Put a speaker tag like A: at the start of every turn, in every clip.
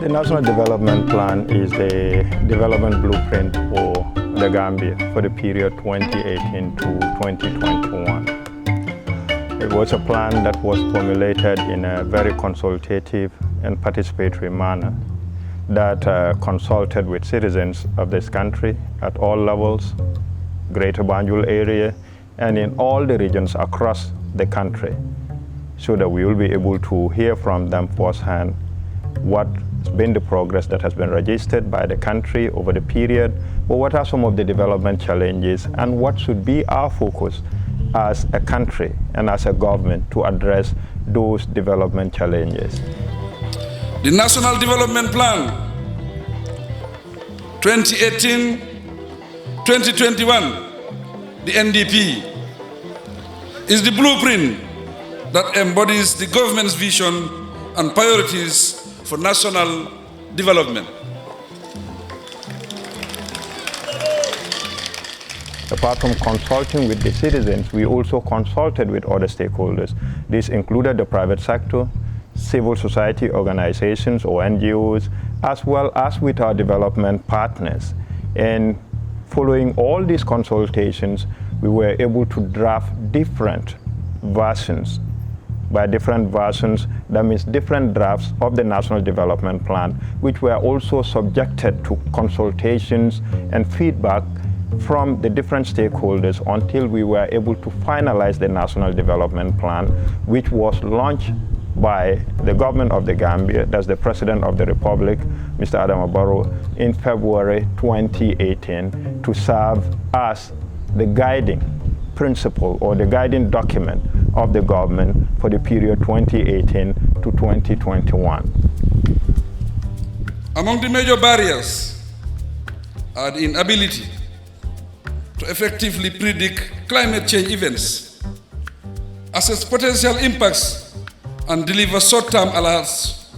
A: The National Development Plan is the development blueprint for the Gambia for the period 2018 to 2021. It was a plan that was formulated in a very consultative and participatory manner that consulted with citizens of this country at all levels, Greater Banjul area, and in all the regions across the country, so that we will be able to hear from them firsthand what's been the progress that has been registered by the country over the period, but what are some of the development challenges, and what should be our focus as a country and as a government to address those development challenges.
B: The National Development Plan 2018-2021, the NDP, is the blueprint that embodies the government's vision and priorities for national development.
A: Apart from consulting with the citizens, we also consulted with other stakeholders. This included the private sector, civil society organizations or NGOs, as well as with our development partners. And following all these consultations, we were able to draft different versions. By different versions, that means different drafts of the National Development Plan, which were also subjected to consultations and feedback from the different stakeholders until we were able to finalize the National Development Plan, which was launched by the government of the Gambia, that's the President of the Republic, Mr. Adama Barrow, in February 2018 to serve as the guiding principle or the guiding document of the government for the period 2018 to 2021.
B: Among the major barriers are the inability to effectively predict climate change events, assess potential impacts, and deliver short-term alerts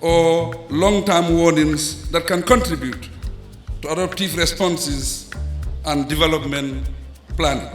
B: or long-term warnings that can contribute to adaptive responses and development planning.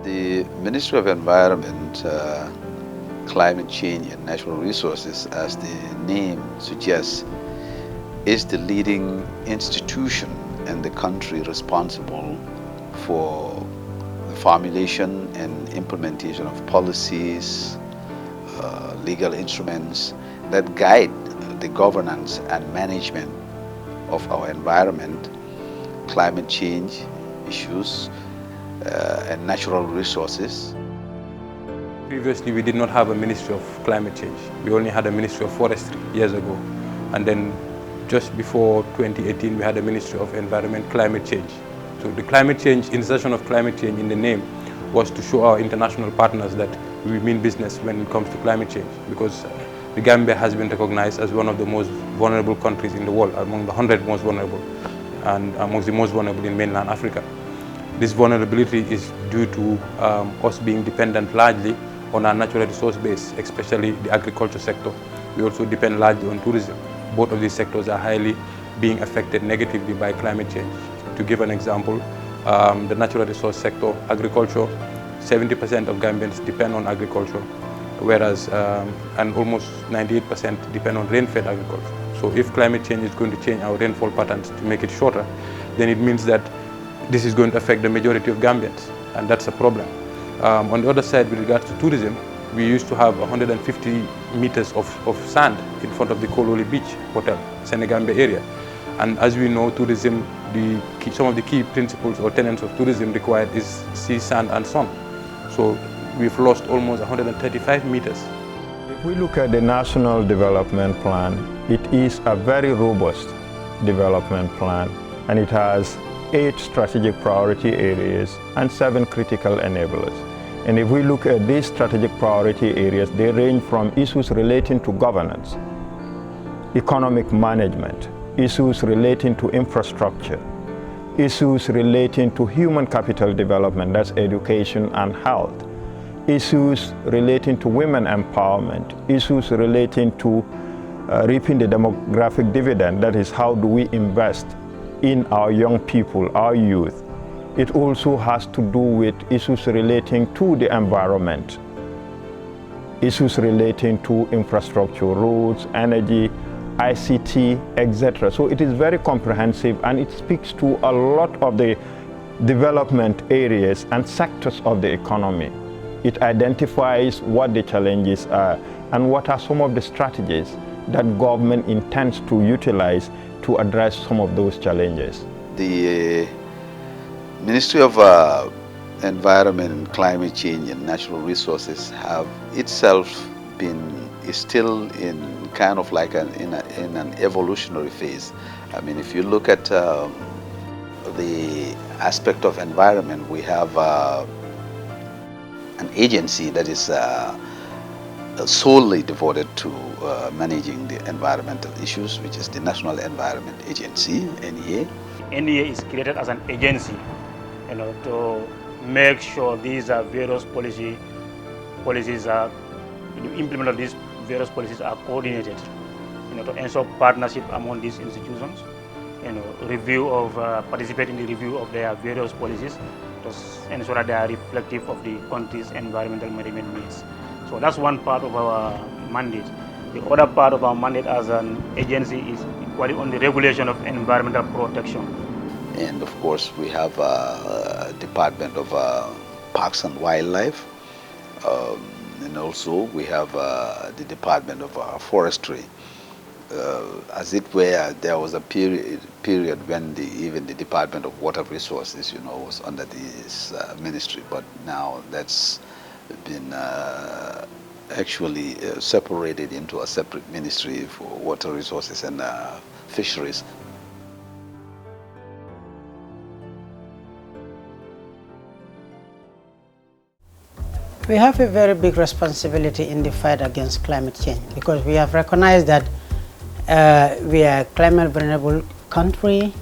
C: The Ministry of Environment, Climate Change and Natural Resources, as the name suggests, is the leading institution in the country responsible for the formulation and implementation of policies, legal instruments that guide the governance and management of our environment, climate change issues, and natural resources.
D: Previously, we did not have a Ministry of Climate Change. We only had a Ministry of Forestry years ago. And then just before 2018, we had a Ministry of Environment, Climate Change. So the climate change, insertion of climate change in the name was to show our international partners that we mean business when it comes to climate change, because the Gambia has been recognized as one of the most vulnerable countries in the world, among the 100 most vulnerable, and amongst the most vulnerable in mainland Africa. This vulnerability is due to us being dependent largely on our natural resource base, especially the agriculture sector. We also depend largely on tourism. Both of these sectors are highly being affected negatively by climate change. To give an example, the natural resource sector, agriculture, 70% of Gambians depend on agriculture, whereas and almost 98% depend on rain-fed agriculture. So if climate change is going to change our rainfall patterns to make it shorter, then it means that this is going to affect the majority of Gambians, and that's a problem. On the other side, with regards to tourism, we used to have 150 meters of sand in front of the Kololi Beach Hotel, Senegambia area. And as we know, tourism, some of the key principles or tenets of tourism required is sea, sand, and sun. So we've lost almost 135 meters.
A: If we look at the National Development Plan, it is a very robust development plan, and it has 8 strategic priority areas and 7 critical enablers. And if we look at these strategic priority areas, they range from issues relating to governance, economic management, issues relating to infrastructure, issues relating to human capital development, that's education and health, issues relating to women empowerment, issues relating to reaping the demographic dividend, that is how do we invest in our young people, our youth. It also has to do with issues relating to the environment, issues relating to infrastructure, roads, energy, ICT, etc. So it is very comprehensive, and it speaks to a lot of the development areas and sectors of the economy. It identifies what the challenges are and what are some of the strategies that government intends to utilize to address some of those challenges.
C: The Ministry of Environment and Climate Change and Natural Resources have itself is still in kind of like in an evolutionary phase. I mean, if you look at the aspect of environment, we have an agency that is solely devoted to managing the environmental issues, which is the National Environment Agency, NEA.
E: NEA is created as an agency, to make sure these various policies are implemented. Of these various policies are coordinated, to ensure partnership among these institutions, review of participate in the review of their various policies to ensure that they are reflective of the country's environmental management needs. So that's one part of our mandate. The other part of our mandate as an agency is equally on the regulation of environmental protection.
C: And of course, we have a Department of Parks and Wildlife, and also we have the Department of Forestry. As it were, there was a period when even the Department of Water Resources, was under this ministry, but now that's been actually separated into a separate ministry for water resources and fisheries.
F: We have a very big responsibility in the fight against climate change, because we have recognized that we are a climate vulnerable country,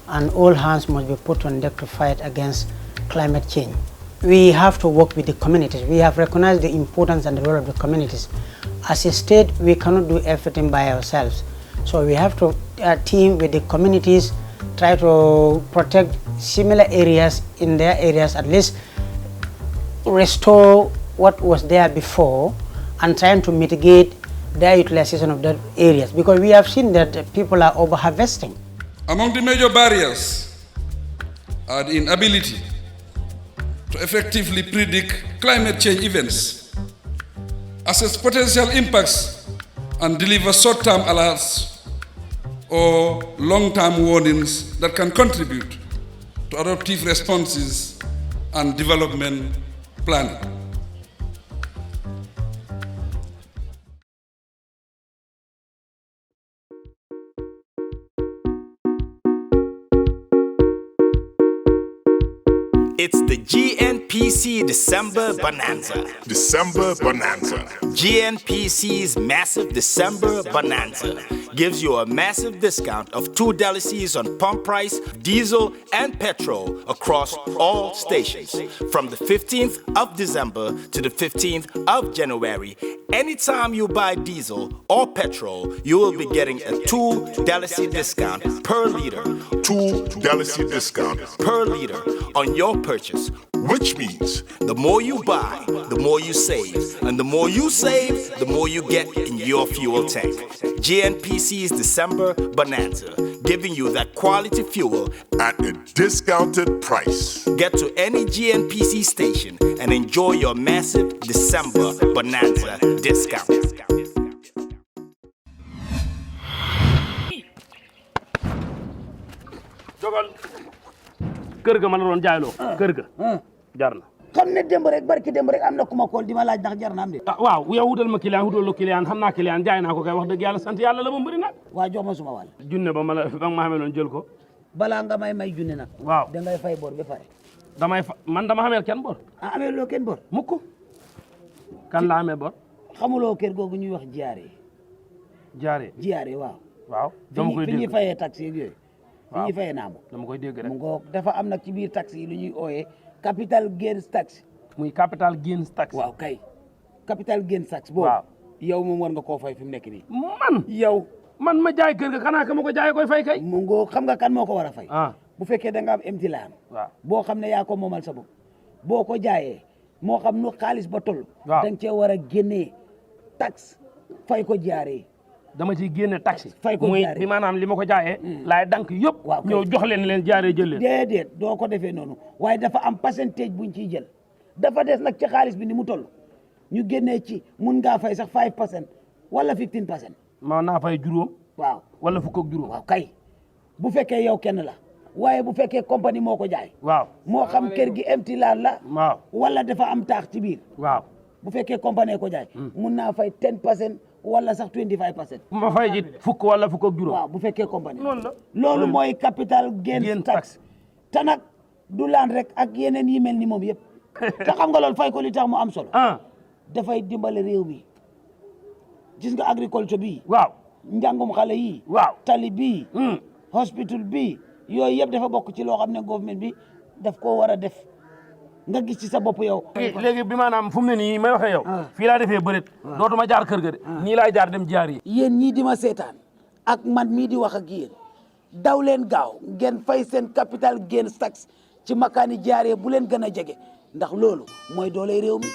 F: and all hands must be put on deck to fight against climate change. We have to work with the communities. We have recognized the importance and the role of the communities. As a state, we cannot do everything by ourselves. So we have to team with the communities, try to protect similar areas in their areas, at least restore what was there before, and trying to mitigate their utilization of those areas, because we have seen that people are over-harvesting.
B: Among the major barriers are the inability to effectively predict climate change events, assess potential impacts, and deliver short-term alerts or long-term warnings that can contribute to adaptive responses and development planning.
G: It's the GNPC December Bonanza.
H: December Bonanza.
G: GNPC's massive December Bonanza gives you a massive discount of $2 on pump price, diesel, and petrol across all stations. From the 15th of December to the 15th of January, anytime you buy diesel or petrol, you will be getting a $2 discount per liter.
H: $2 discount
G: Per liter on your purchase.
H: which means
G: The more you buy, the more you save. And the more you save, the more you get in your fuel tank. GNPC's December Bonanza, giving you that quality fuel
H: at a discounted price.
G: Get to any GNPC station and enjoy your massive December Bonanza discount.
E: Jogal kër ga ma la doon jaayloo kër ga jar na
I: xam ne démb rek barki démb rek am na ku ma kool di ma laaj ndax jar na am de.
J: ah waaw yow wutal ma client wutal la client xam naa client jaay naa ko kay wax dëgg yàlla sant yàlla la ba mbëri nag.
I: waa jox ma suma wàll.
J: junne ba ma xamee loon jël ko.
I: balaa nga may junne nag.
J: waaw
I: da ngay fay bor ba pare.
J: man dama xameel kenn bor.
I: ah amee loo kenn bor.
J: mukk kan la amee bor.
I: xamuloo kër googu ñuy wax jiyaare waaw.
J: waaw dama koy dégg
I: fi ñuy fayee taxi yeeg yooyu. fi ñuy fayee naamo.
J: dama koy dégg rek
I: mu ngoog dafa am nag ci biir taxi yi lu ñuy ooyee capital gains tax.
J: muy capital gains tax.
I: waaw kay capital gains tax. boobu yow moom war nga koo fay fi mu nekk nii.
J: man ma jaay kër ga xanaa ka ma ko jaayee koy fay kay.
I: mu ngoog xam nga kan moo ko war a fay. bu fekkee da nga am empty land. boo xam ne yaa ko moomal sa bopp boo ko jaayee moo xam nu xaalis ba toll. da nga cee war a génnee tax fay ko jaaree.
J: dama ciy génne taxi.
I: fay ko jaaree
J: bi maanaam li ma ko jaayee. laay dank yëpp. ñëw jox leen jaaree jël leen.
I: déedéet doo ko defee noonu waaye dafa am pourcentage buñ ciy jël dafa des nag ci xaalis bi ni mu toll ñu génnee ci mun ngaa fay sax 5% wala 15%.
J: ma naa fay juróom.
I: waaw
J: wala fukk ak juróom.
I: waaw kay bu fekkee yow kenn la waaye bu fekkee compagnie moo ko jaay.
J: waaw
I: moo xam kër gi empty land la.
J: waaw
I: wala dafa am taax ci biir.
J: waaw
I: bu fekkee compagnie ko jaay. mun naa fay 10% wala sax 25%.
J: ma fay ji fukk wala fukk ak juróom.
I: waaw bu fekkee compagnie.
J: noonu la
I: loolu mooy capital gains tax. te nag du land rek ak yeneen yi mel ni moom yëpp. te xam nga loolu fay ko li tax mu am solo. dafay dimbale réew mi gis nga agriculture bi.
J: waaw
I: njàngum xale yi.
J: waaw
I: tali bii. hospital bi yooyu yëpp dafa bokk ci loo xam ne government bi daf koo war a def nga gis ci sa bopp yow.
J: léegi bi maanaam fu mu ne nii may waxee yow. fii laa defee bëreet. dootuma jaar kër ga de. nii laay jaar dem jaar yi.
I: yéen ñii di ma seetaan ak man mii di wax ak yéen daw leen gaaw ngeen fay seen capital gains tax ci makaani jaaree bu leen gën a jege ndax loolu mooy doole réew mi.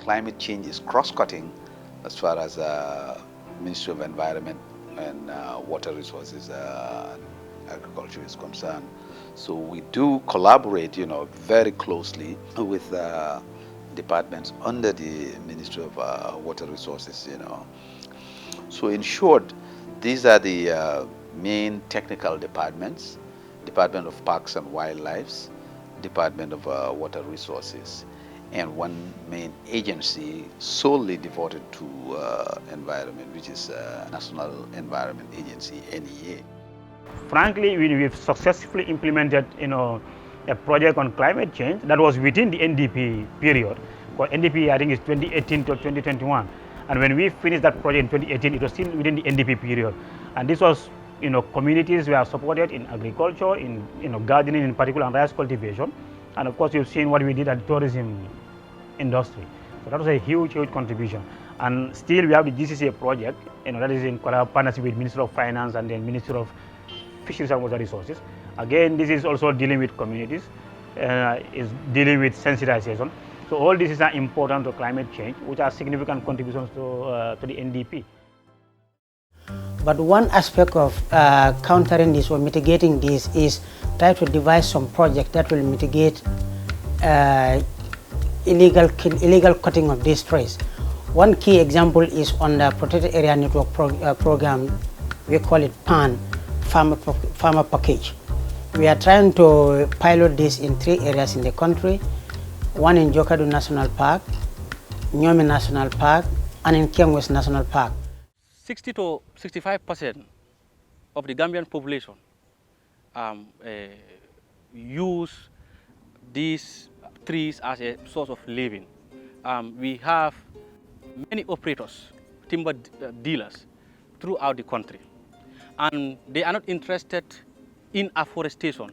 C: Climate change is cross-cutting as far as Ministry of Environment and Water Resources and Agriculture is concerned. So we do collaborate, very closely with departments under the Ministry of Water Resources, So in short, these are the main technical departments: Department of Parks and Wildlife, Department of Water Resources, and one main agency solely devoted to environment, which is National Environment Agency, NEA.
E: Frankly, we've successfully implemented, a project on climate change that was within the NDP period. For NDP, I think it's 2018 to 2021. And when we finished that project in 2018, it was still within the NDP period. And this was, communities were supported in agriculture, in, gardening in particular, and rice cultivation. And of course, you've seen what we did at the tourism industry. So that was a huge, huge contribution. And still we have the GCCA project, that is in partnership with Ministry of Finance and then Ministry of Fisheries and Water Resources. Again, this is also dealing with communities, is dealing with sensitization. So all this is important to climate change, which are significant contributions to the NDP.
F: But one aspect of countering this or mitigating this is try to devise some project that will mitigate illegal cutting of these trees. One key example is on the Protected Area Network program. We call it PAN, Farmer Package. We are trying to pilot this in 3 areas in the country: one in Jokadu National Park, Nyomi National Park, and in Kiangwes National Park.
K: 60 to 65% of the Gambian population use these trees as a source of living. We have many operators, timber dealers throughout the country, and they are not interested in afforestation.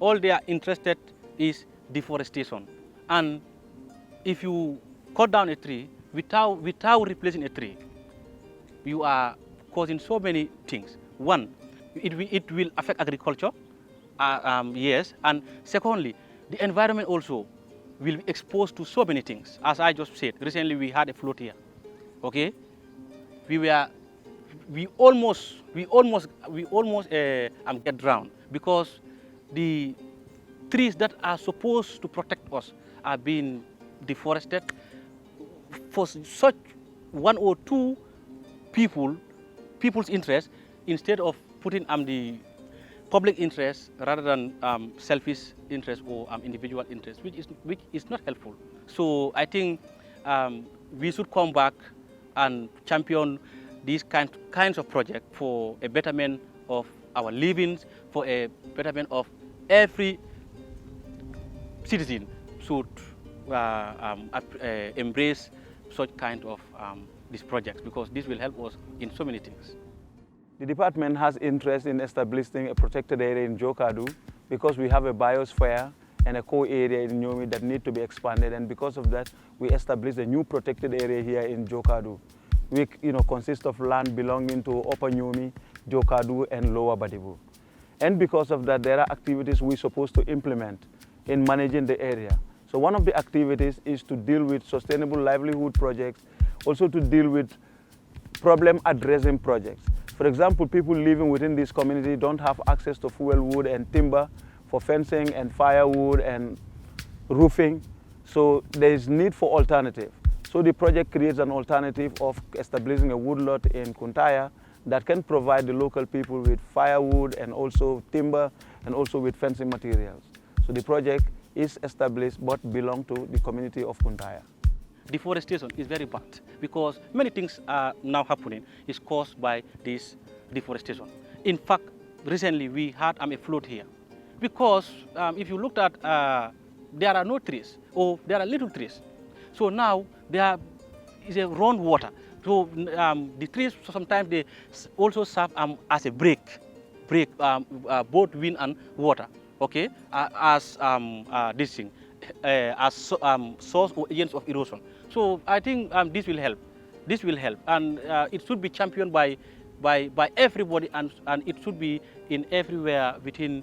K: All they are interested is deforestation. And if you cut down a tree without replacing a tree, you are causing so many things. One, it will affect agriculture, yes, and secondly, the environment also will be exposed to so many things. As I just said, recently we had a flood here. Okay, we almost get drowned because the trees that are supposed to protect us are being deforested for such 1 or 2 people's interest, instead of putting the public interest rather than selfish interest or individual interest, which is not helpful. So I think we should come back and champion these kinds of projects for a betterment of our livings, for a betterment of every citizen should embrace such kind of these projects, because this will help us in so many things.
L: The department has interest in establishing a protected area in Jokadu because we have a biosphere and a core area in Nyomi that need to be expanded, and because of that we established a new protected area here in Jokadu, which consists of land belonging to Upper Nyomi, Jokadu and Lower Badibu. And because of that, there are activities we're supposed to implement in managing the area. So one of the activities is to deal with sustainable livelihood projects, also to deal with problem addressing projects. For example, people living within this community don't have access to fuel wood and timber for fencing and firewood and roofing. So there is need for alternative. So the project creates an alternative of establishing a woodlot in Kuntaya that can provide the local people with firewood and also timber and also with fencing materials. So the project is established but belongs to the community of Kuntaya.
K: Deforestation is very bad because many things are now happening is caused by this deforestation. In fact, recently we had a flood here because if you looked at there are no trees or there are little trees. So now there is a run water. So the trees sometimes they also serve as a break both wind and water. Okay, as this thing as source or agents of erosion. So I think this will help. This will help, and it should be championed by everybody, and it should be in everywhere within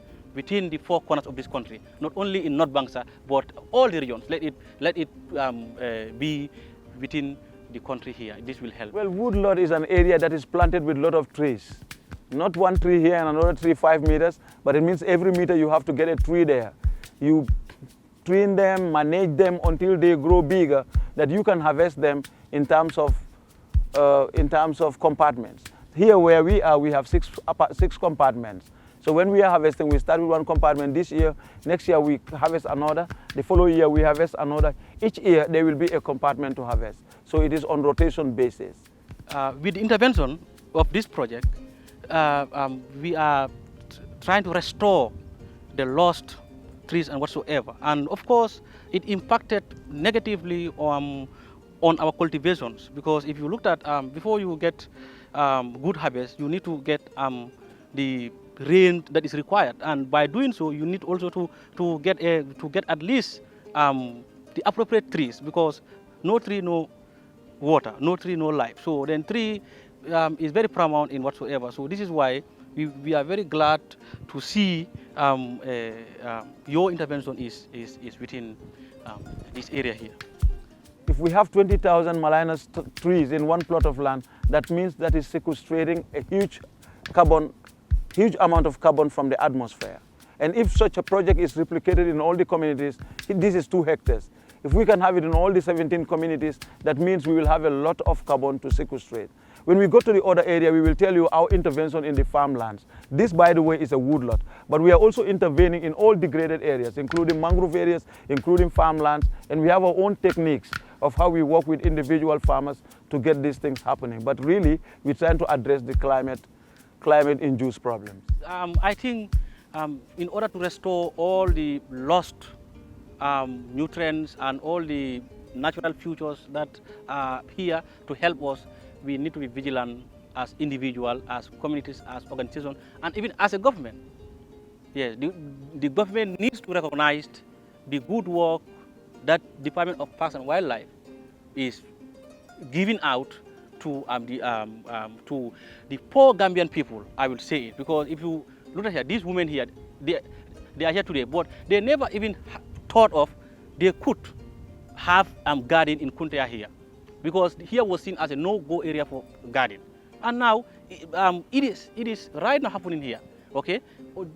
K: the four corners of this country, not only in North Bangsa, but all the regions. Let it be within the country here. This will help.
L: Well, woodlot is an area that is planted with a lot of trees. Not one tree here and another tree 5 meters, but it means every meter you have to get a tree there. You train them, manage them until they grow bigger, that you can harvest them in terms of compartments. Here where we are, we have six compartments. So when we are harvesting, we start with one compartment this year, next year we harvest another, the following year we harvest another. Each year there will be a compartment to harvest. So it is on rotation basis.
K: With the intervention of this project, we are trying to restore the lost trees and whatsoever. And of course, it impacted negatively on our cultivations, because if you looked at, before you get good harvest, you need to get the rain that is required. And by doing so, you need also to get at least the appropriate trees, because no tree, no water, no tree, no life. So then tree is very paramount in whatsoever. So this is why we are very glad to see your intervention is within this area here.
L: If we have 20,000 Malinus trees in one plot of land, that means that is sequestrating a huge amount of carbon from the atmosphere. And if such a project is replicated in all the communities, this is 2 hectares. If we can have it in all the 17 communities, that means we will have a lot of carbon to sequestrate. When we go to the other area, we will tell you our intervention in the farmlands. This, by the way, is a woodlot, but we are also intervening in all degraded areas, including mangrove areas, including farmlands, and we have our own techniques of how we work with individual farmers to get these things happening. But really, we're trying to address the climate-induced problems.
K: I think in order to restore all the lost nutrients and all the natural features that are here to help us, we need to be vigilant as individuals, as communities, as organizations, and even as a government. Yes, the government needs to recognize the good work that Department of Parks and Wildlife is giving out to the poor Gambian people, I will say it. Because if you look at here, these women here, they are here today, but they never even thought of they could have garden in Kuntaya here. Because here was seen as a no-go area for garden. And now, it is right now happening here, okay?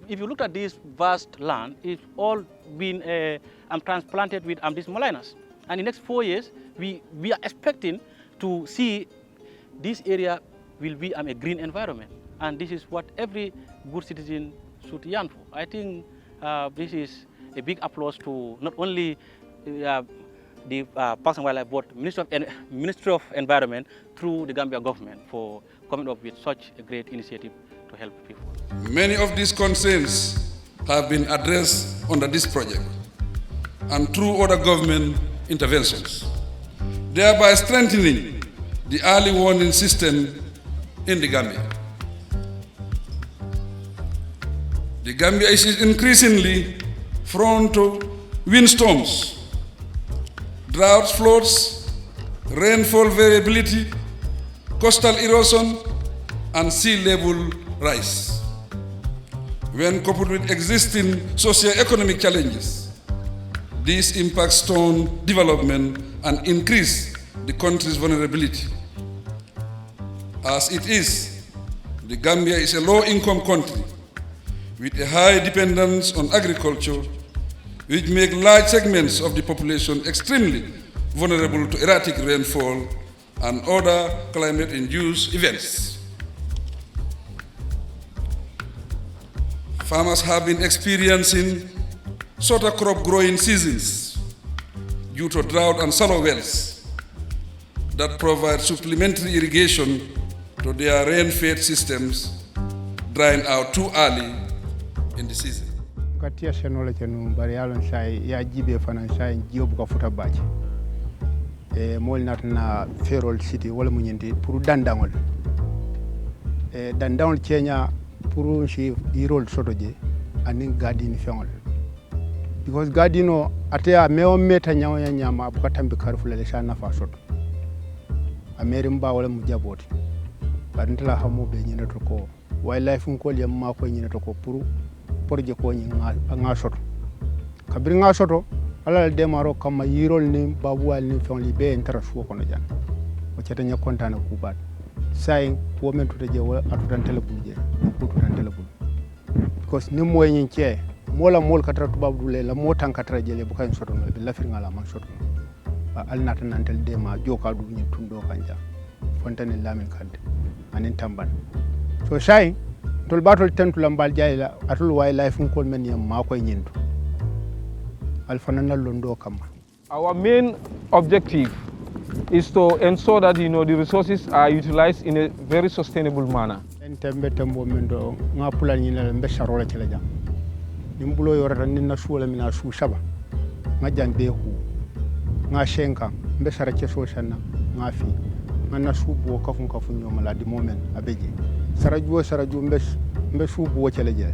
K: If you look at this vast land, it's all been transplanted with these Molinas. And in the next 4 years, we are expecting to see this area will be a green environment. And this is what every good citizen should yearn for. I think this is a big applause to not only the Parks and Wildlife Board, Ministry of Environment, through the Gambia government for coming up with such a great initiative to help people.
B: Many of these concerns have been addressed under this project and through other government interventions, thereby strengthening the early warning system in the Gambia. The Gambia is increasingly prone to windstorms, droughts, floods, rainfall variability, coastal erosion, and sea level rise. When coupled with existing socio-economic challenges, these impact stone development and increase the country's vulnerability. As it is, the Gambia is a low-income country with a high dependence on agriculture, which make large segments of the population extremely vulnerable to erratic rainfall and other climate-induced events. Farmers have been experiencing shorter crop growing seasons due to drought and shallow wells that provide supplementary irrigation to their rain-fed systems, drying out too early in the season.
M: Katia senola chenu bari alon sai ya jibe fanan sai job ka futa baji mol natna ferol city wala munyenti pour dandangol dandangol Kenya pour shi irol sotoje anin gadin fengol because gadino atea meo meta nyawo nyama abuka tambe karfula le shana fa soto amerim ba wala mujaboti barintala hamo be nyina to ko wildlife ko le ma ko nyina to ko pour porje ko nyi nga soto kabir nga soto ala demaro kama yirol ni babuwal ni fengli be entara suwo kono jan o ceta nya kontana kubat sai ko men to je wala atutan telebul je ko tutan telebul because ni moy nyi ce mola mol katara tubabu le la motan katara je le bukan soto no be lafir ngala man soto ba alnata nantel dema joka du nyi tundo kanja fontane lamin kadde anin tamban so sai tol batol tentu lambal jayla atul wildlife ko men yam ma koy nyindu alfanana londo kama.
D: Our main objective is to ensure that the resources are utilized in a very sustainable manner.
M: Entembe tembo mendo ngapula nyina mbe sharola chala jam nimbulo yorata ninna suula mina su shaba ngajan be hu nga shenka mbe shara ke so shanna ngafi manna subo kafun nyoma la di moment abeje saraju mbe subo chala je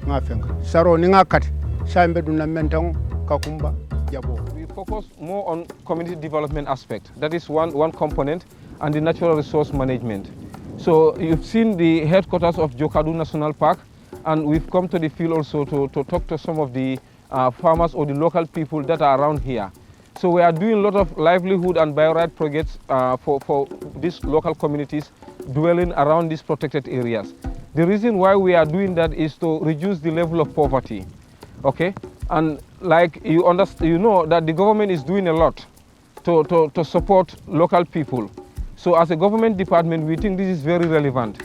M: ngafenka saro ni ngakat shambe dunna mentang kakumba jabo.
D: We focus more on community development aspect. That is one component, and the natural resource management. So you've seen the headquarters of Jokadu National Park, and we've come to the field also to talk to some of the farmers or the local people that are around here. So we are doing a lot of livelihood and biorite projects for these local communities dwelling around these protected areas. The reason why we are doing that is to reduce the level of poverty, okay? And like you know that the government is doing a lot to support local people. So as a government department, we think this is very relevant.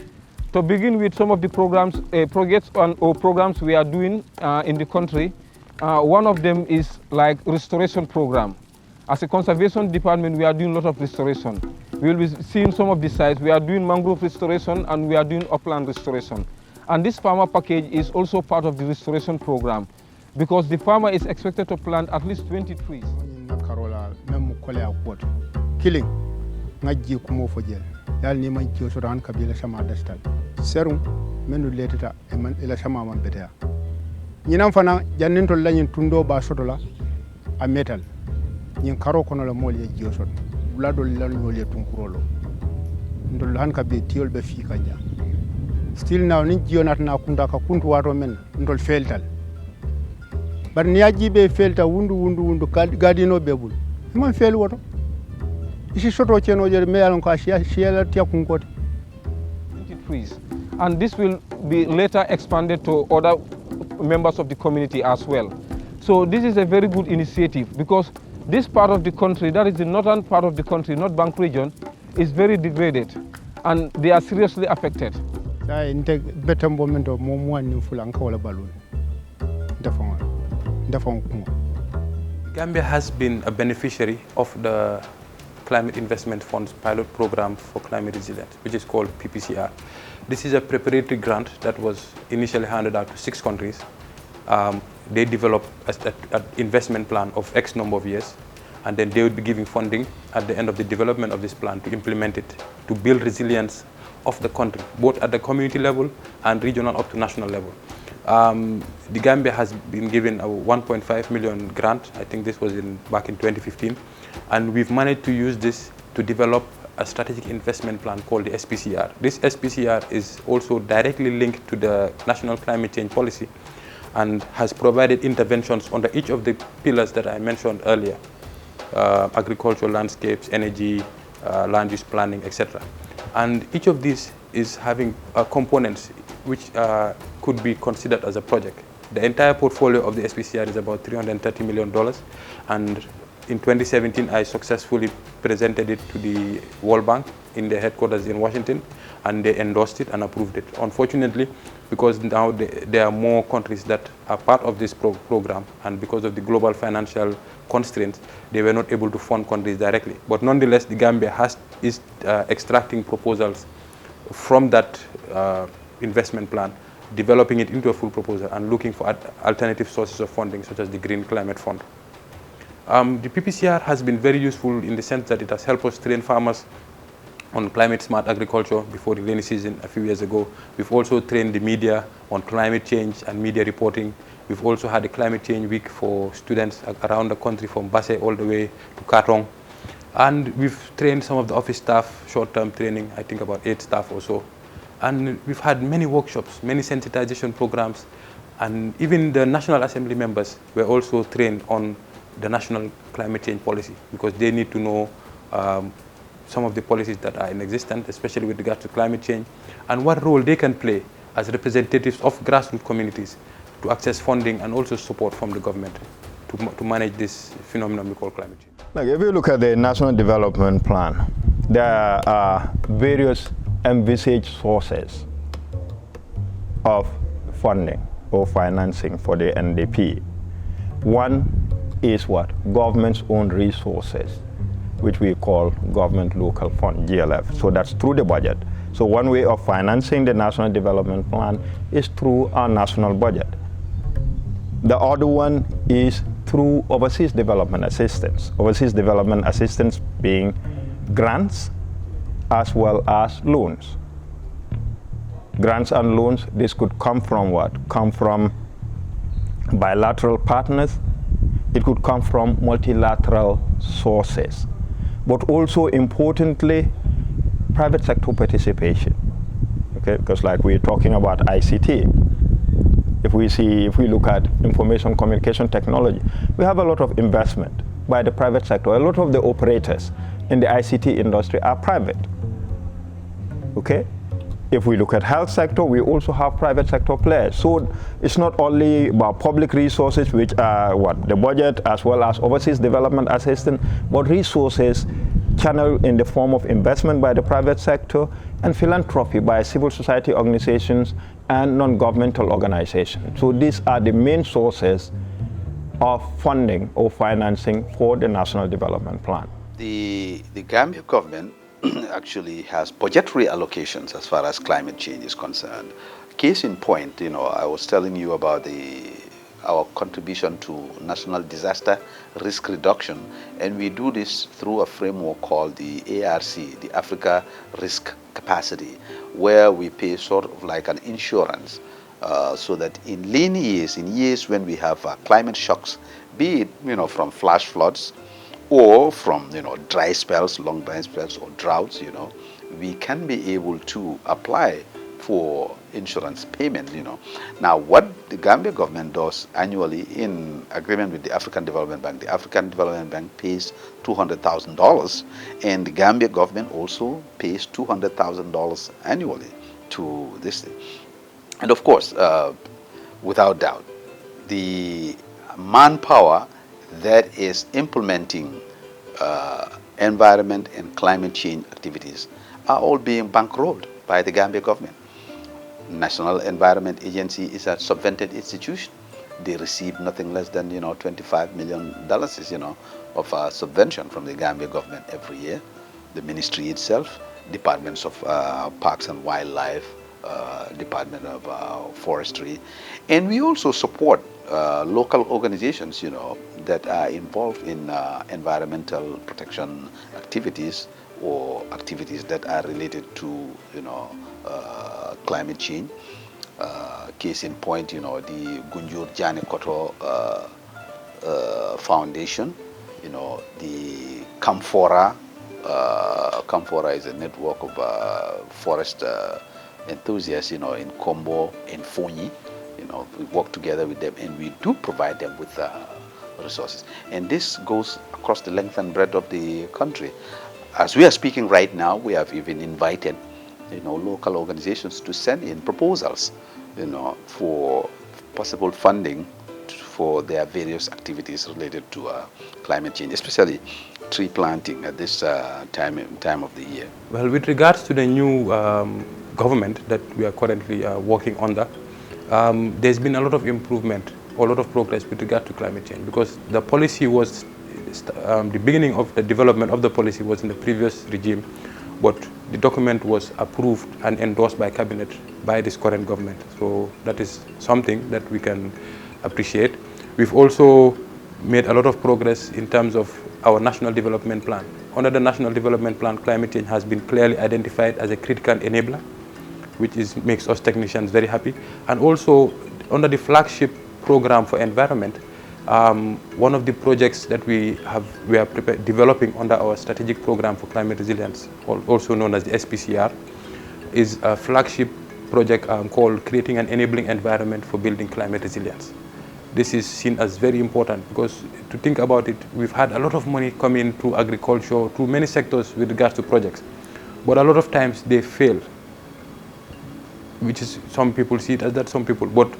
D: To begin with some of the programs, projects or programs we are doing in the country, one of them is like restoration program. As a conservation department, we are doing a lot of restoration. We will be seeing some of the sites. We are doing mangrove restoration and we are doing upland restoration. And this farmer package is also part of the restoration program because the farmer is expected to plant at least 20 trees.
M: Killing, ngaji kumo fojel. Yal ni man kiyo soran kabila sama dastal. Serum menu leteta eman ila sama man betea. Nyinam fana janin to lanyin tundo ba sotola a metal. Nyin karo kono la mol ye jiyo sot. Blado lan mol ye tunkurolo. Ndol han kabe tiol be fi kanja. Still now ni jiyo natna kunda ka kuntu wato men ndol feltal. Bar ni ajibe felta wundu gadino bebul. Man fel woto. Isi soto cheno je me alon ka shiela tia kunkote.
D: Trees. And this will be later expanded to other members of the community as well. So this is a very good initiative because this part of the country, that is the northern part of the country, North Bank region, is very degraded and they are seriously affected.
M: inte better moment of more new full and call a balloon.
D: Gambia has been a beneficiary of the Climate Investment Fund's pilot program for climate resilience, which is called PPCR. This is a preparatory grant that was initially handed out to 6 countries. They developed an investment plan of X number of years, and then they would be giving funding at the end of the development of this plan to implement it, to build resilience of the country, both at the community level and regional up to national level. The Gambia has been given a 1.5 million grant. I think this was back in 2015. And we've managed to use this to develop a strategic investment plan called the SPCR. This SPCR is also directly linked to the National Climate Change Policy and has provided interventions under each of the pillars that I mentioned earlier: agricultural landscapes, energy, land use planning, etc. And each of these is having components which could be considered as a project. The entire portfolio of the SPCR is about $330 million, and in 2017 I successfully presented it to the World Bank in their headquarters in Washington, and they endorsed it and approved it. Unfortunately, because now there are more countries that are part of this program, and because of the global financial constraints, they were not able to fund countries directly. But nonetheless, the Gambia is extracting proposals from that investment plan, developing it into a full proposal, and looking for alternative sources of funding, such as the Green Climate Fund. The PPCR has been very useful in the sense that it has helped us train farmers on climate-smart agriculture before the rainy season a few years ago. We've also trained the media on climate change and media reporting. We've also had a climate change week for students around the country, from Basse all the way to Katong. And we've trained some of the office staff, short-term training, I think about 8 staff or so. And we've had many workshops, many sensitization programs, and even the National Assembly members were also trained on the national climate change policy, because they need to know some of the policies that are in existence, especially with regard to climate change, and what role they can play as representatives of grassroots communities to access funding and also support from the government to manage this phenomenon we call climate change.
A: Like, if you look at the National Development Plan, there are various envisaged sources of funding or financing for the NDP. One is what? Government's own resources, which we call Government Local Fund, GLF. So that's through the budget. So one way of financing the National Development Plan is through our national budget. The other one is through overseas development assistance. Overseas development assistance being grants as well as loans. Grants and loans, this could come from what? Come from bilateral partners. It could come from multilateral sources. But also importantly, private sector participation. Okay, because like we're talking about ICT. If we look at information communication technology, we have a lot of investment by the private sector. A lot of the operators in the ICT industry are private. Okay? If we look at health sector, we also have private sector players. So it's not only about public resources, which are what? The budget, as well as overseas development assistance, but resources channeled in the form of investment by the private sector and philanthropy by civil society organizations and non-governmental organizations. So these are the main sources of funding or financing for the National Development Plan.
C: The Gambia government actually has budgetary allocations as far as climate change is concerned. Case in point, I was telling you about our contribution to national disaster risk reduction, and we do this through a framework called the ARC, the Africa Risk Capacity, where we pay sort of like an insurance so that in lean years, in years when we have climate shocks, be it from flash floods or from dry spells, long dry spells, or droughts, we can be able to apply for insurance payment. Now what the Gambia government does annually in agreement with the African Development Bank pays $200,000, and the Gambia government also pays $200,000 annually to this thing. And of course, without doubt, the manpower that is implementing environment and climate change activities are all being bankrolled by the Gambia government. National Environment Agency is a subvented institution. They receive nothing less than, $25 million, of subvention from the Gambia government every year. The ministry itself, departments of Parks and Wildlife, Department of Forestry, and we also support local organizations, that are involved in environmental protection activities or activities that are related to, climate change. Case in point, the Gunjur Jani Koto Foundation, the Camphora. Camphora is a network of forest enthusiasts, in Combo, in Fonyi. We work together with them, and we do provide them with resources. And this goes across the length and breadth of the country. As we are speaking right now, we have even invited, local organizations to send in proposals, for possible funding for their various activities related to climate change, especially tree planting at this time of the year.
D: Well, with regards to the new government that we are currently working under, there's been a lot of improvement, a lot of progress with regard to climate change, because the policy was, the beginning of the development of the policy was in the previous regime, but the document was approved and endorsed by cabinet by this current government. So that is something that we can appreciate. We've also made a lot of progress in terms of our national development plan. Under the national development plan, climate change has been clearly identified as a critical enabler, which makes us technicians very happy. And also under the flagship program for environment, one of the projects that we are developing under our strategic program for climate resilience, also known as the SPCR, is a flagship project called Creating an Enabling Environment for Building Climate Resilience. This is seen as very important because, to think about it, we've had a lot of money come in through agriculture, through many sectors with regards to projects, but a lot of times they fail, which is, some people see it as that, some people, but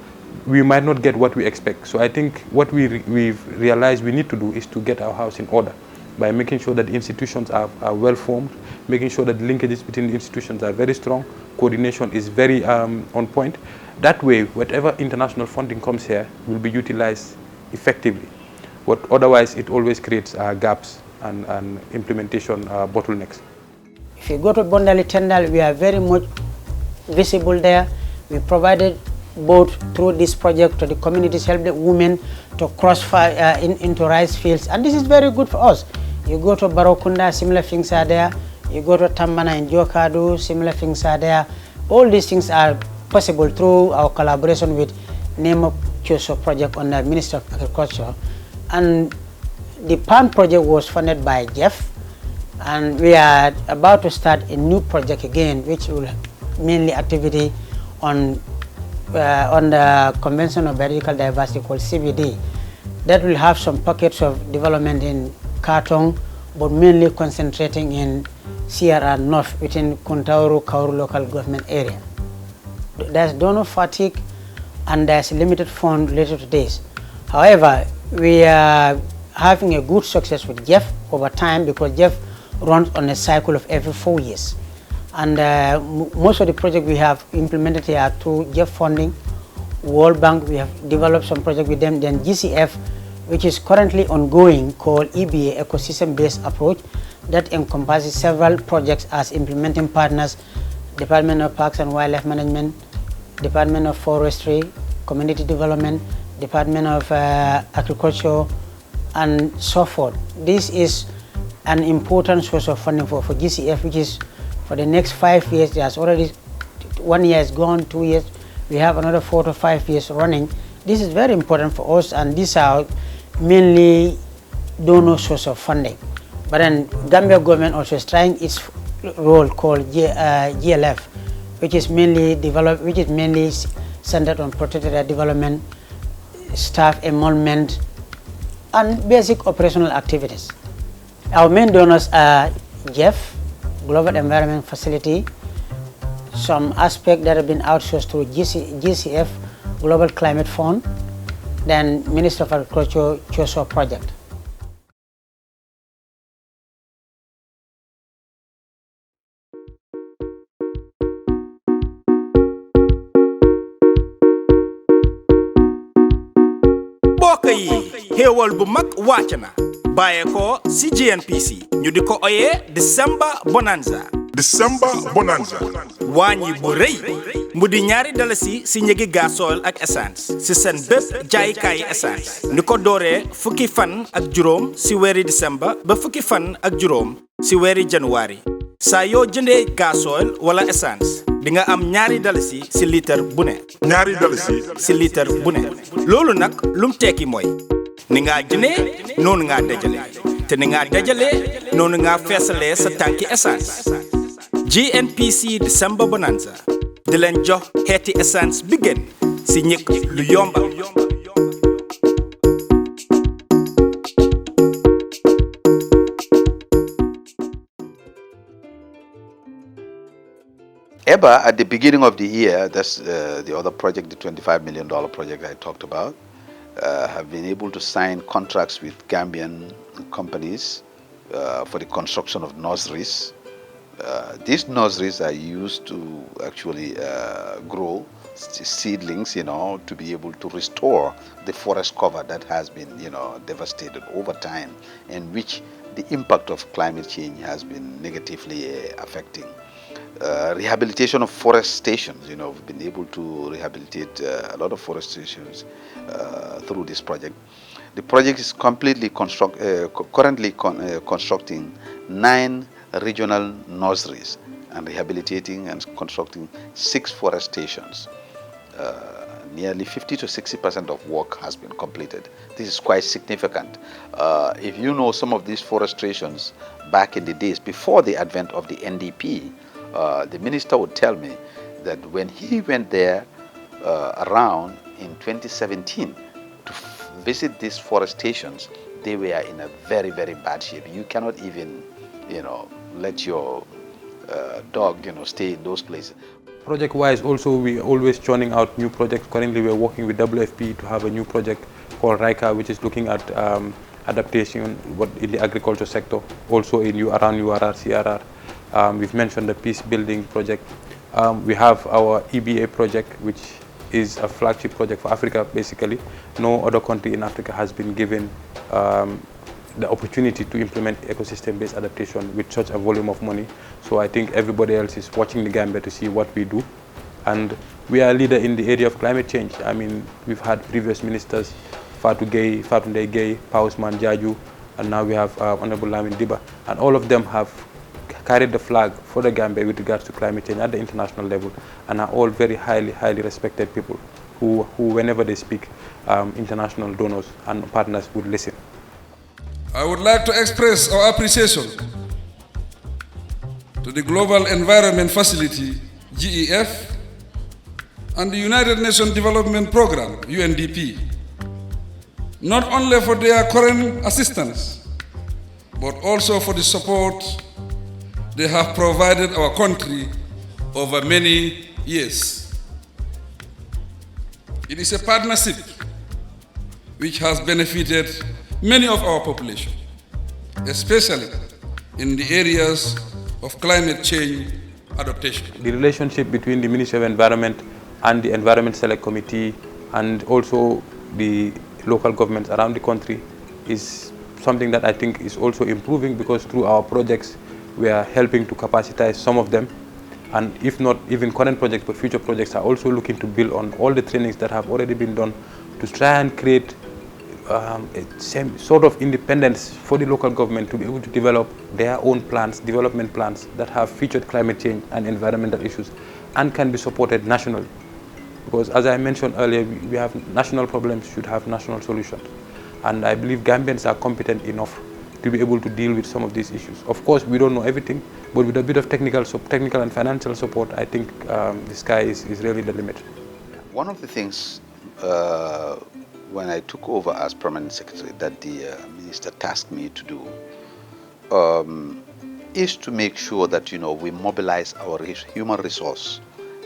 D: we might not get what we expect. So I think what we've realized we need to do is to get our house in order by making sure that the institutions are well formed, making sure that the linkages between the institutions are very strong, coordination is very on point. That way, whatever international funding comes here will be utilized effectively. But otherwise, it always creates gaps and implementation bottlenecks.
F: If you go to Bondali Tendal, we are very much visible there. We provided both through this project to the communities, help the women to cross into rice fields, and this is very good for us. You go to Barokunda, similar things are there. You go to Tambana in Jokadu, similar things are there. All these things are possible through our collaboration with Nemo Choso project on the Ministry of Agriculture. And the PAN project was funded by Jeff, and we are about to start a new project again, which will mainly activity on the Convention of Biological Diversity called CBD. That will have some pockets of development in Katong, but mainly concentrating in CRR North within Kuntauru, Kauru local government area. There's donor fatigue and there's limited fund related to this. However, we are having a good success with Jeff over time because Jeff runs on a cycle of every 4 years. And most of the projects we have implemented here through Jeff funding, World Bank, we have developed some project with them, then GCF, which is currently ongoing, called EBA, Ecosystem-Based Approach, that encompasses several projects as implementing partners, Department of Parks and Wildlife Management, Department of Forestry, Community Development, Department of Agriculture, and so forth. This is an important source of funding for GCF, which is for the next 5 years. There's already 1 year is gone, 2 years. We have another 4 to 5 years running. This is very important for us, and these are mainly donor source of funding. But then Gambia government also is trying its role called GLF, which is mainly centered on protected area development, staff enrollment, and basic operational activities. Our main donors are Jeff, Global Environment Facility, some aspects that have been outsourced through GCF, Global Climate Fund, then Minister of Agriculture, Choso project.
G: xéewal bu mag wàcc na bàyyee ko si GNPC ñu di ko oyee December Bonanza.
H: December Bonanza.
G: wàññi bu rëy mu di ñaari dalasi si njëgi gasoil ak essence si seen bépp jaayikaayi essence ni ko dooree fukki fan ak juróom si weeri December ba fukki fan ak juróom si weeri January. saa yoo jëndee gasoil wala essence di nga am ñaari dalasi si litre bu ne.
H: ñaari dalasi
G: si litre bu ne. loolu nag lum tekki mooy ni nga jëndee noonu nga dajale te ni nga dajale noonu nga feesalee sa tànki essence. GNPC December Bonanza di leen jox xeeti essence bi gën si ñëkk lu yomba.
C: EBA, at the beginning of the year, that's the other project, the $25 million project I talked about, have been able to sign contracts with Gambian companies for the construction of nurseries. These nurseries are used to actually grow seedlings, to be able to restore the forest cover that has been, devastated over time, and which the impact of climate change has been negatively affecting. Rehabilitation of forest stations, we've been able to rehabilitate a lot of forest stations through this project. The project is completely currently constructing 9 regional nurseries and rehabilitating and constructing 6 forest stations. Nearly 50 to 60% of work has been completed. This is quite significant. If you know some of these forest stations back in the days before the advent of the NDP, the minister would tell me that when he went there around in 2017 to visit these forest stations, they were in a very, very bad shape. You cannot even, let your dog, stay in those places.
D: Project-wise, also we always churning out new projects. Currently, we are working with WFP to have a new project called RICA, which is looking at adaptation in the agriculture sector, also around URR, CRR. We've mentioned the peace building project. We have our EBA project, which is a flagship project for Africa, basically. No other country in Africa has been given the opportunity to implement ecosystem-based adaptation with such a volume of money. So I think everybody else is watching the Gambia to see what we do. And we are a leader in the area of climate change. I mean, we've had previous ministers, Fatunde Gay, Pausman Jaju, and now we have Honorable Lamin Diba. And all of them have carried the flag for the Gambia with regards to climate change at the international level, and are all very highly respected people who whenever they speak, international donors and partners would listen.
B: I would like to express our appreciation to the Global Environment Facility, GEF, and the United Nations Development Programme, UNDP, not only for their current assistance, but also for the support they have provided our country over many years. It is a partnership which has benefited many of our population, especially in the areas of climate change adaptation.
D: The relationship between the Ministry of Environment and the Environment Select Committee and also the local governments around the country is something that I think is also improving, because through our projects we are helping to capacitize some of them, and if not even current projects but future projects are also looking to build on all the trainings that have already been done to try and create same sort of independence for the local government to be able to develop their own plans, development plans that have featured climate change and environmental issues and can be supported nationally. Because as I mentioned earlier, we have national problems, should have national solutions. And I believe Gambians are competent enough to be able to deal with some of these issues. Of course, we don't know everything, but with a bit of technical and financial support, I think the sky is really the limit.
C: One of the things when I took over as permanent secretary that the minister tasked me to do is to make sure that we mobilize our human resource,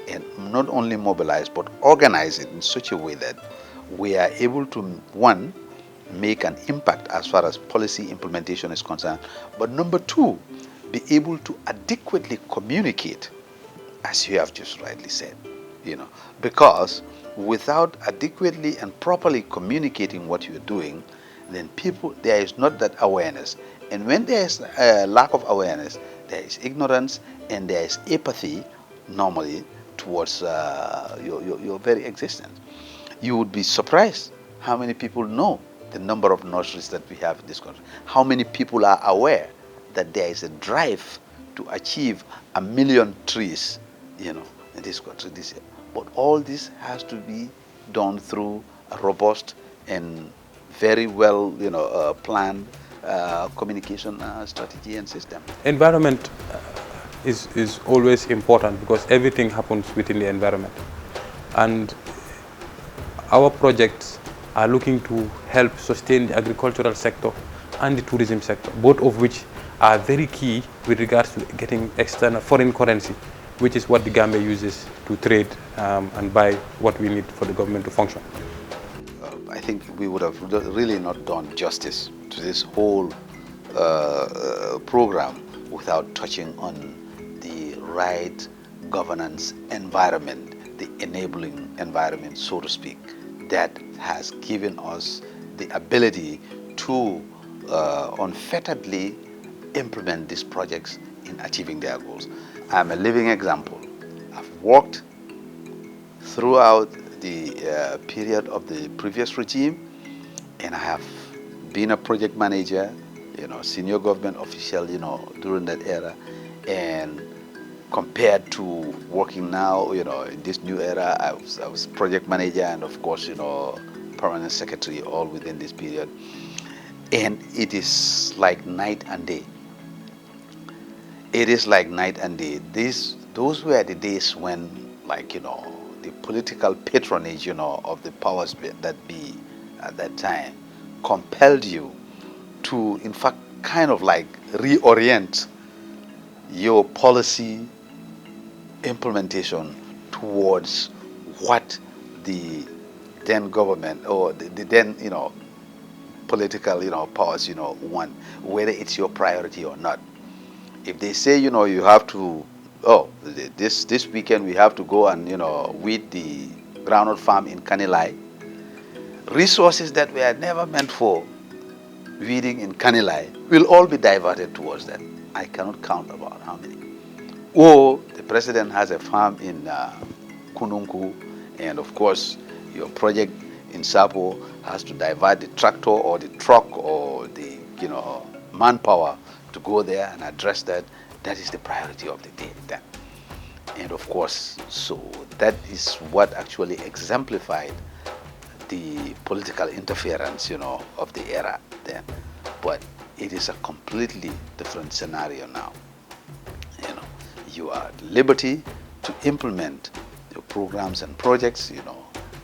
C: and not only mobilize but organize it in such a way that we are able to, one, make an impact as far as policy implementation is concerned, but number two, be able to adequately communicate, as you have just rightly said, because without adequately and properly communicating what you're doing, then there is not that awareness. And when there is a lack of awareness, there is ignorance and there is apathy normally towards your very existence. You would be surprised how many people know the number of nurseries that we have in this country. How many people are aware that there is a drive to achieve 1 million trees, in this country this year. But all this has to be done through a robust and very well, planned communication strategy and system.
D: Environment is always important because everything happens within the environment. And our projects are looking to help sustain the agricultural sector and the tourism sector, both of which are very key with regards to getting external foreign currency, which is what the Gambia uses to trade and buy what we need for the government to function.
C: I think we would have really not done justice to this whole program without touching on the right governance environment, the enabling environment, so to speak, that has given us the ability to unfetteredly implement these projects in achieving their goals. I'm a living example. I've worked throughout the period of the previous regime, and I have been a project manager, senior government official, during that era, and compared to working now, in this new era, I was project manager and of course, permanent secretary all within this period. And it is like night and day. It is like night and day. Those were the days when, the political patronage, of the powers that be at that time compelled you to, in fact, kind of like reorient your policy implementation towards what the then government or the then, political, powers, want, whether it's your priority or not. If they say, you have to, this weekend we have to go and, weed the groundnut farm in Kanilai, resources that were never meant for weeding in Kanilai will all be diverted towards that. I cannot count about how many. Or the president has a farm in Kununku, and of course your project in Sapo has to divert the tractor or the truck or the manpower to go there and address that. That is the priority of the day then. And of course, so that is what actually exemplified the political interference, of the era then. But it is a completely different scenario now. You are at liberty to implement your programs and projects,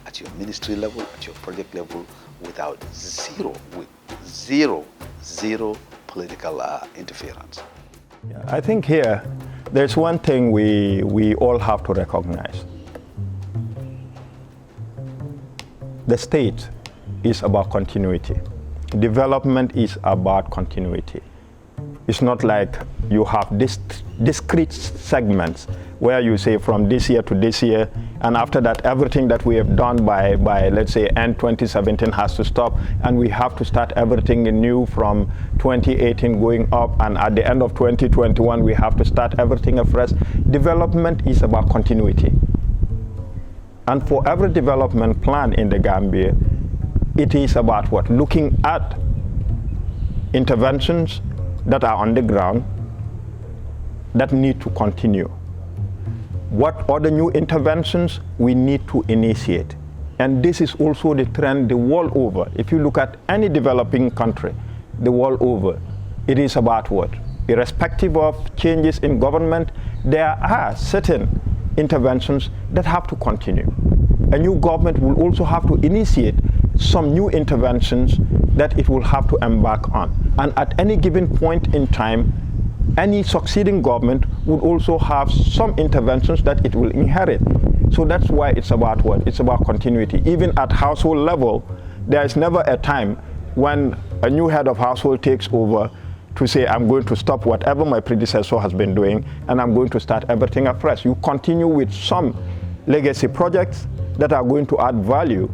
C: at your ministry level, at your project level, without zero political interference.
A: I think here, there's one thing we all have to recognize. The state is about continuity. Development is about continuity. It's not like you have discrete segments where you say from this year to this year, and after that everything that we have done by let's say end 2017 has to stop, and we have to start everything new from 2018 going up, and at the end of 2021 we have to start everything afresh. Development is about continuity. And for every development plan in the Gambia, it is about what? Looking at interventions that are on the ground that need to continue. What other new interventions we need to initiate? And this is also the trend the world over. If you look at any developing country, the world over, it is about what? Irrespective of changes in government, there are certain interventions that have to continue. A new government will also have to initiate some new interventions that it will have to embark on. And at any given point in time, any succeeding government would also have some interventions that it will inherit. So that's why it's about what? It's about continuity. Even at household level, there is never a time when a new head of household takes over to say, I'm going to stop whatever my predecessor has been doing and I'm going to start everything afresh. You continue with some legacy projects that are going to add value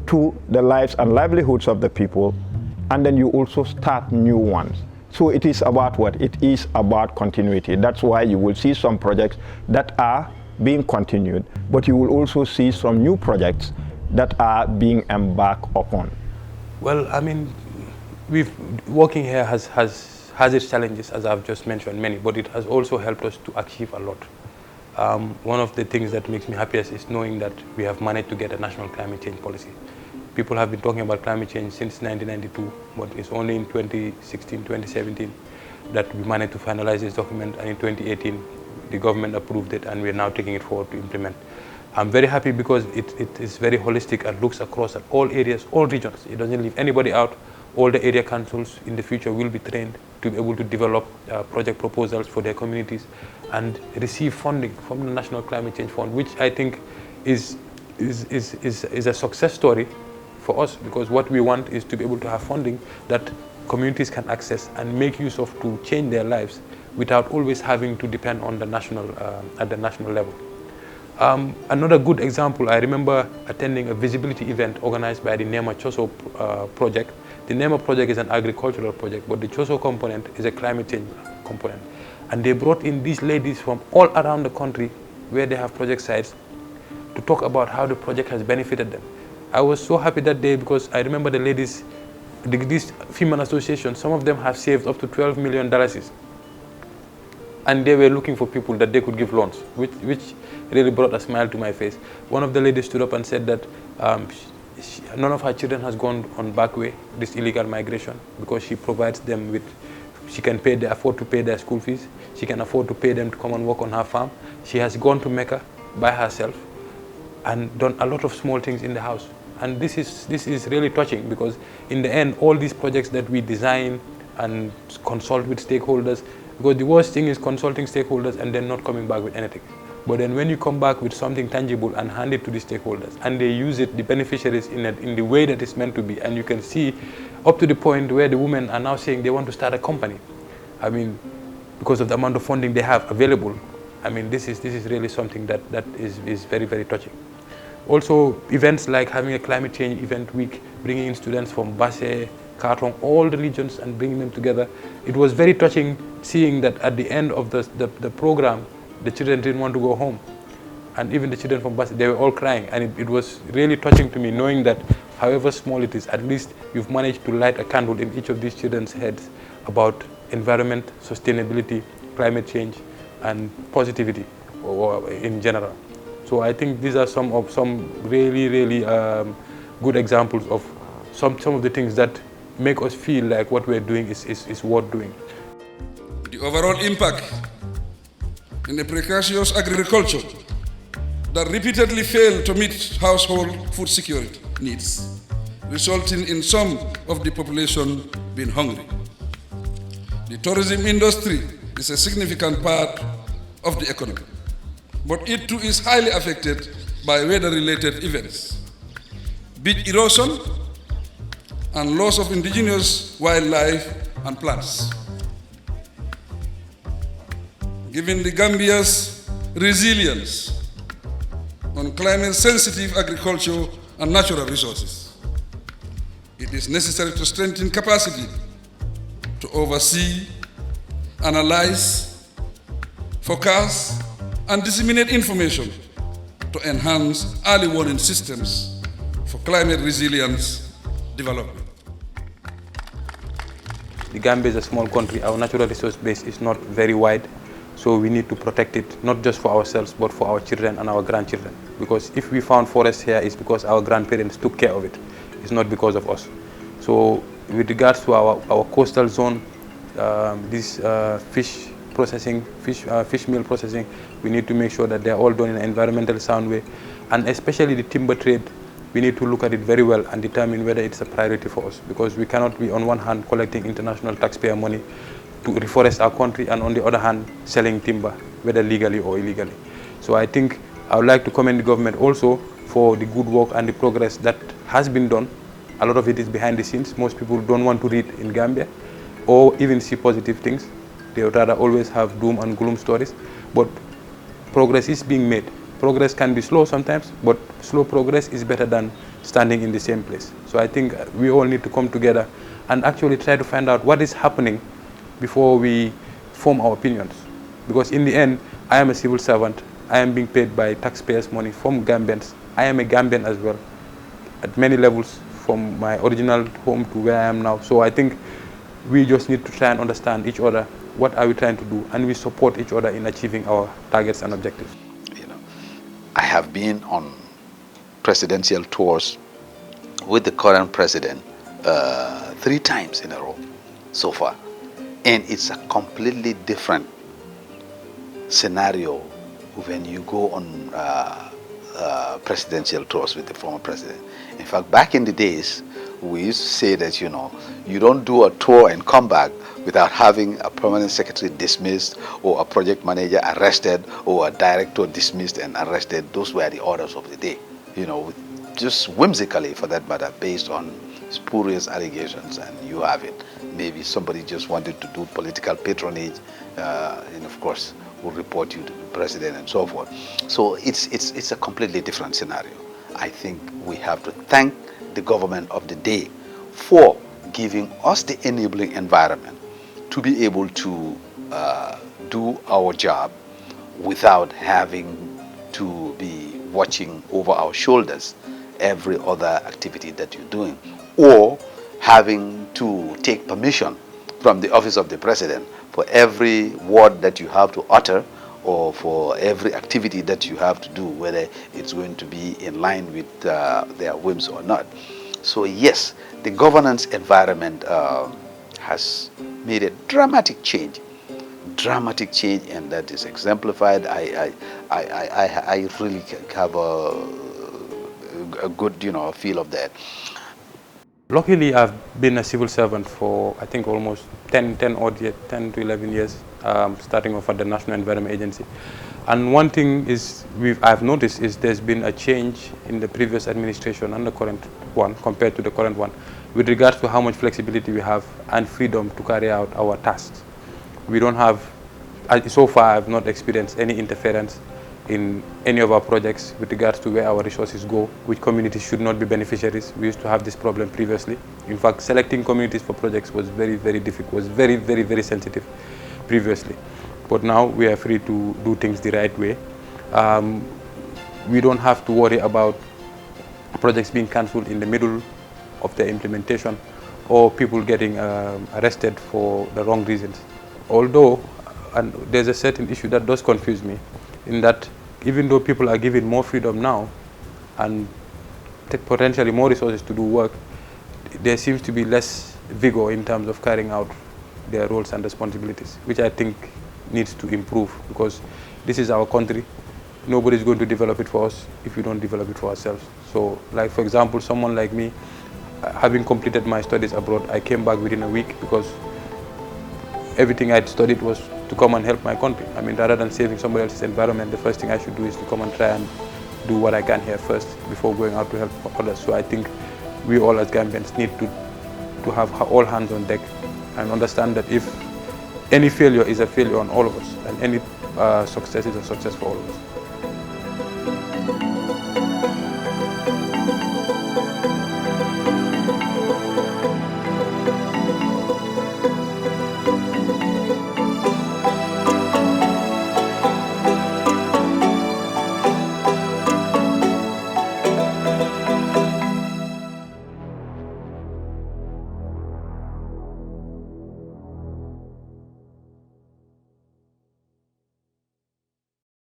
A: to the lives and livelihoods of the people, and then you also start new ones. So it is about what? It is about continuity. That's why you will see some projects that are being continued, but you will also see some new projects that are being embarked upon.
D: Well, I mean, working here has its challenges, as I've just mentioned, many, but it has also helped us to achieve a lot. One of the things that makes me happiest is knowing that we have managed to get a national climate change policy. People have been talking about climate change since 1992, but it's only in 2016, 2017 that we managed to finalize this document, and in 2018 the government approved it, and we're now taking it forward to implement. I'm very happy because it is very holistic and looks across at all areas, all regions. It doesn't leave anybody out. All the area councils in the future will be trained to be able to develop project proposals for their communities and receive funding from the National Climate Change Fund, which I think is a success story for us, because what we want is to be able to have funding that communities can access and make use of to change their lives without always having to depend on the national, at the national level. Another good example, I remember attending a visibility event organized by the NEMA Choso project. The NEMA project is an agricultural project, but the Choso component is a climate change component. And they brought in these ladies from all around the country where they have project sites to talk about how the project has benefited them. I was so happy that day because I remember the ladies, these female associations, some of them have saved up to $12 million. And they were looking for people that they could give loans, which really brought a smile to my face. One of the ladies stood up and said that none of her children has gone on back way, this illegal migration, because she provides them with, she can afford to pay their school fees. She can afford to pay them to come and work on her farm. She has gone to Mecca by herself and done a lot of small things in the house. And this is really touching, because in the end, all these projects that we design and consult with stakeholders, because the worst thing is consulting stakeholders and then not coming back with anything. But then when you come back with something tangible and hand it to the stakeholders, and they use it, the beneficiaries, in the way that it's meant to be, and you can see up to the point where the women are now saying they want to start a company. I mean, because of the amount of funding they have available, I mean, this is really something that is very, very touching. Also, events like having a climate change event week, bringing in students from Basse, Kartong, all the regions, and bringing them together. It was very touching seeing that at the end of the program, the children didn't want to go home. And even the children from Basse, they were all crying. And it was really touching to me knowing that however small it is, at least you've managed to light a candle in each of these children's heads about environment, sustainability, climate change, and positivity in general. So I think these are some really, really good examples of some of the things that make us feel like what we're doing is worth doing.
B: The overall impact in a precarious agriculture that repeatedly failed to meet household food security needs, resulting in some of the population being hungry. The tourism industry is a significant part of the economy, but it too is highly affected by weather-related events, beach erosion, and loss of indigenous wildlife and plants. Given the Gambia's resilience on climate-sensitive agriculture and natural resources, it is necessary to strengthen capacity to oversee, analyze, forecast, and disseminate information to enhance early warning systems for climate resilience development.
D: The Gambia is a small country. Our natural resource base is not very wide, so we need to protect it, not just for ourselves, but for our children and our grandchildren. Because if we found forest here, it's because our grandparents took care of it. It's not because of us. So with regards to our coastal zone, this fish meal processing, we need to make sure that they're all done in an environmentally sound way. And especially the timber trade, we need to look at it very well and determine whether it's a priority for us, because we cannot be on one hand collecting international taxpayer money to reforest our country and on the other hand selling timber, whether legally or illegally. So I think I would like to commend the government also for the good work and the progress that has been done. A lot of it is behind the scenes. Most people don't want to read in Gambia or even see positive things. They would rather always have doom and gloom stories. But progress is being made. Progress can be slow sometimes, but slow progress is better than standing in the same place. So I think we all need to come together and actually try to find out what is happening before we form our opinions. Because in the end, I am a civil servant. I am being paid by taxpayers' money from Gambians. I am a Gambian as well, at many levels, from my original home to where I am now. So I think we just need to try and understand each other. What are we trying to do? And we support each other in achieving our targets and objectives.
C: I have been on presidential tours with the current president 3 times in a row so far. And it's a completely different scenario when you go on presidential tours with the former president. In fact, back in the days, we used to say that, you don't do a tour and come back without having a permanent secretary dismissed or a project manager arrested or a director dismissed and arrested. Those were the orders of the day, just whimsically for that matter, based on spurious allegations, and you have it. Maybe somebody just wanted to do political patronage, and of course will report you to the president and so forth. So it's a completely different scenario. I think we have to thank the government of the day for giving us the enabling environment to be able to do our job without having to be watching over our shoulders every other activity that you're doing, or having to take permission from the office of the president for every word that you have to utter or for every activity that you have to do, whether it's going to be in line with their whims or not. So yes, the governance environment has made a dramatic change, and that is exemplified. I really have a good feel of that.
D: Luckily, I've been a civil servant for I think almost 10 to 11 years, starting off at the National Environment Agency. And one thing I've noticed is there's been a change in the previous administration and the current one compared to the current one with regards to how much flexibility we have and freedom to carry out our tasks. We don't have, so far I've not experienced any interference in any of our projects with regards to where our resources go, which communities should not be beneficiaries. We used to have this problem previously. In fact, selecting communities for projects was very, very difficult, was very, very, very sensitive previously. But now we are free to do things the right way. We don't have to worry about projects being cancelled in the middle of the implementation or people getting arrested for the wrong reasons. Although, and there's a certain issue that does confuse me, in that even though people are given more freedom now and potentially more resources to do work, there seems to be less vigor in terms of carrying out their roles and responsibilities, which I think needs to improve, because this is our country. Nobody's going to develop it for us if we don't develop it for ourselves. So, like for example, someone like me, having completed my studies abroad, I came back within a week because everything I'd studied was to come and help my country. I mean, rather than saving somebody else's environment, the first thing I should do is to come and try and do what I can here first before going out to help others. So I think we all as Gambians need to have all hands on deck and understand that if any failure is a failure on all of us, and any success is a success for all of us.